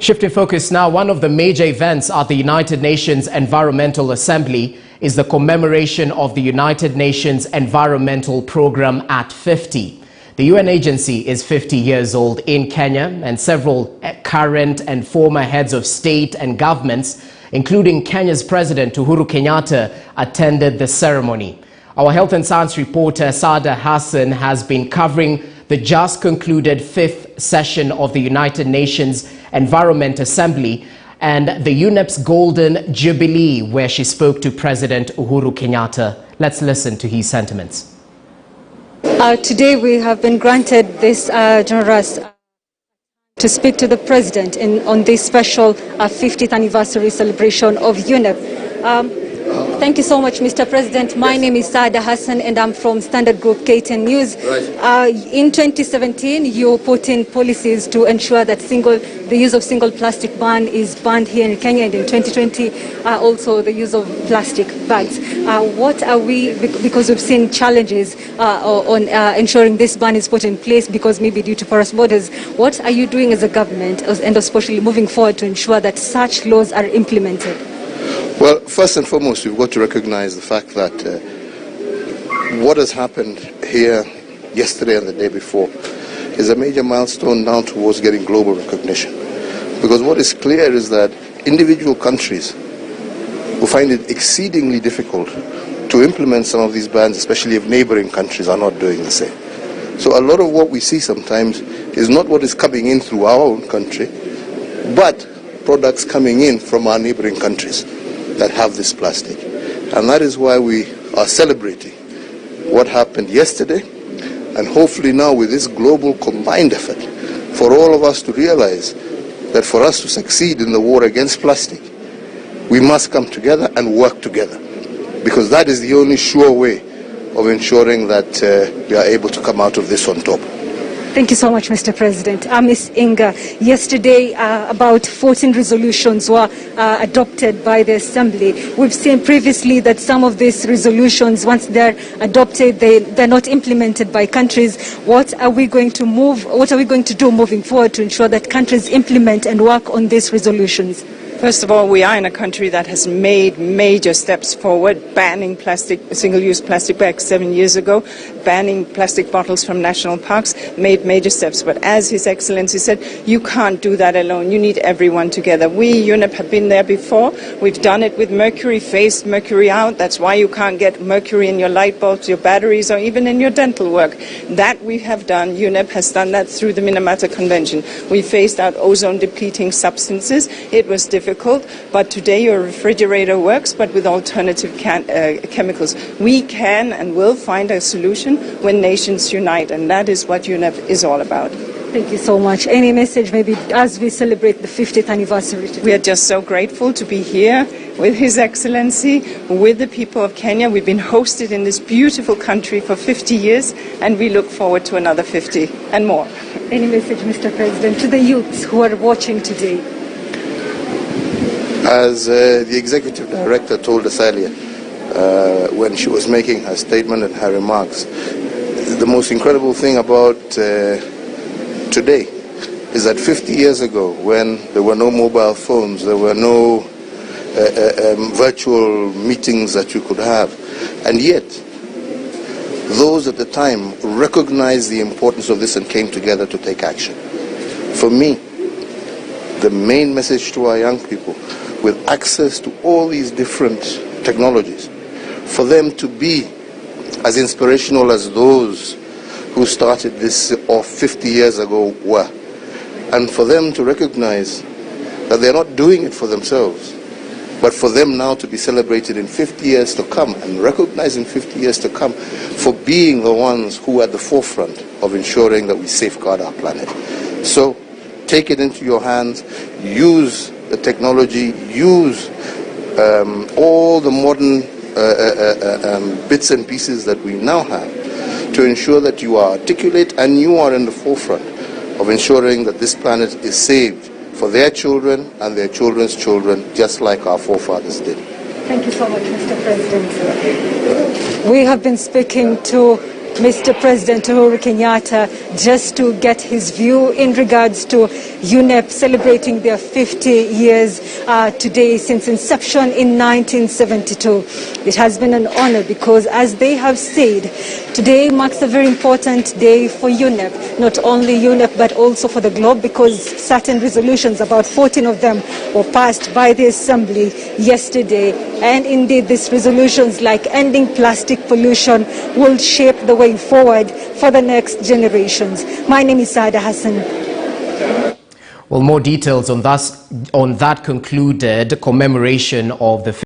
Shifting focus now, one of the major events at the United Nations Environmental Assembly is the commemoration of the United Nations Environmental Programme at 50. The UN agency is 50 years old in Kenya, and several current and former heads of state and governments, including Kenya's President Uhuru Kenyatta, attended the ceremony. Our health and science reporter Sada Hassan has been covering the just concluded 5th session of the United Nations Environment Assembly and the UNEP's Golden Jubilee, where she spoke to President Uhuru Kenyatta. Let's listen to his sentiments. Today we have been granted this generous to speak to the President on this special 50th anniversary celebration of UNEP. Thank you so much, Mr. President. My name is Sada Hassan and I'm from Standard Group KTN News. Right. In 2017, you put in policies to ensure that the use of single plastic ban is banned here in Kenya, and in 2020, also the use of plastic bags. What are we, because we've seen challenges on ensuring this ban is put in place because maybe due to porous borders, what are you doing as a government and especially moving forward to ensure that such laws are implemented? Well, first and foremost, we've got to recognize the fact that what has happened here yesterday and the day before is a major milestone now towards getting global recognition. Because what is clear is that individual countries will find it exceedingly difficult to implement some of these bans, especially if neighboring countries are not doing the same. So a lot of what we see sometimes is not what is coming in through our own country, but products coming in from our neighboring countries that have this plastic. And that is why we are celebrating what happened yesterday, and hopefully now with this global combined effort for all of us to realize that for us to succeed in the war against plastic, we must come together and work together, because that is the only sure way of ensuring that we are able to come out of this on top. Thank you so much, Mr. President. Ms. Inga, yesterday about 14 resolutions were adopted by the Assembly. We've seen previously that some of these resolutions, once they're adopted, they're not implemented by countries. What are we going to do moving forward to ensure that countries implement and work on these resolutions? First of all, we are in a country that has made major steps forward, banning single-use plastic bags 7 years ago, banning plastic bottles from national parks, made major steps. But as His Excellency said, you can't do that alone. You need everyone together. We, UNEP, have been there before. We've done it with mercury, phased mercury out. That's why you can't get mercury in your light bulbs, your batteries, or even in your dental work. That we have done. UNEP has done that through the Minamata Convention. We phased out ozone-depleting substances. It was difficult, but today your refrigerator works, but with alternative chemicals. We can and will find a solution when nations unite, and that is what UNEP is all about. Thank you so much. Any message maybe as we celebrate the 50th anniversary today? We are just so grateful to be here with His Excellency, with the people of Kenya. We've been hosted in this beautiful country for 50 years, and we look forward to another 50 and more. Any message, Mr. President, to the youths who are watching today? As the Executive Director told us earlier, when she was making her statement and her remarks, the most incredible thing about today is that 50 years ago, when there were no mobile phones, there were no virtual meetings that you could have, and yet those at the time recognized the importance of this and came together to take action. For me, the main message to our young people, with access to all these different technologies, for them to be as inspirational as those who started this 50 years ago were, and for them to recognize that they're not doing it for themselves, but for them now to be celebrated in 50 years to come, and recognized in 50 years to come for being the ones who are at the forefront of ensuring that we safeguard our planet. So take it into your hands, use the technology, use all the modern bits and pieces that we now have to ensure that you are articulate and you are in the forefront of ensuring that this planet is saved for their children and their children's children, just like our forefathers did. Thank you so much, Mr. President. We have been speaking to Mr. President Uhuru Kenyatta just to get his view in regards to UNEP celebrating their 50 years today since inception in 1972. It has been an honor because, as they have said, today marks a very important day for UNEP, not only UNEP but also for the globe, because certain resolutions, about 14 of them, were passed by the Assembly yesterday. And indeed, these resolutions, like ending plastic pollution, will shape the way forward for the next generations. My name is Saada Hassan. Well, more details on that concluded commemoration of the